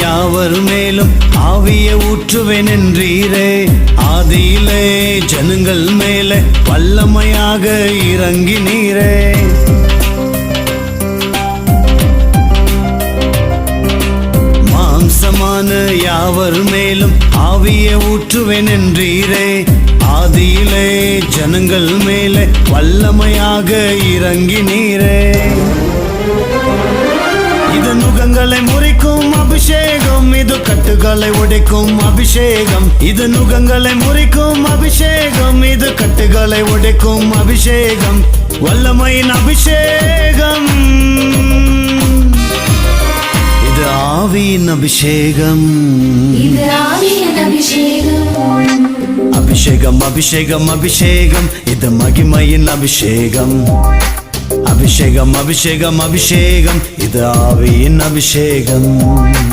யாவர் மேலும் ஆவியை ஊற்றுவேன் என்றீரே. ஆதியிலே ஜனங்கள் மேலே வல்லமையாக இறங்கினீரே. மாம்சமான யாவர் மேலும் ஆவியை ஊற்றுவேன் என்றீரே. ஆதியிலே ஜனங்கள் மேலே வல்லமையாக இறங்கினீரே. இது நுகங்களை முறிக்கும் அபிஷேகம், இது கட்டுகளை உடைக்கும் அபிஷேகம். இது நுகங்களை முறிக்கும் அபிஷேகம், இது கட்டுகளை உடைக்கும் அபிஷேகம். வல்லமையின் அபிஷேகம், இது ஆவியின் அபிஷேகம். அபிஷேகம் அபிஷேகம் அபிஷேகம், இது மகிமையின் அபிஷேகம். அபிஷேகம் அபிஷேகம் அபிஷேகம், இது ஆவியின் அபிஷேகம்.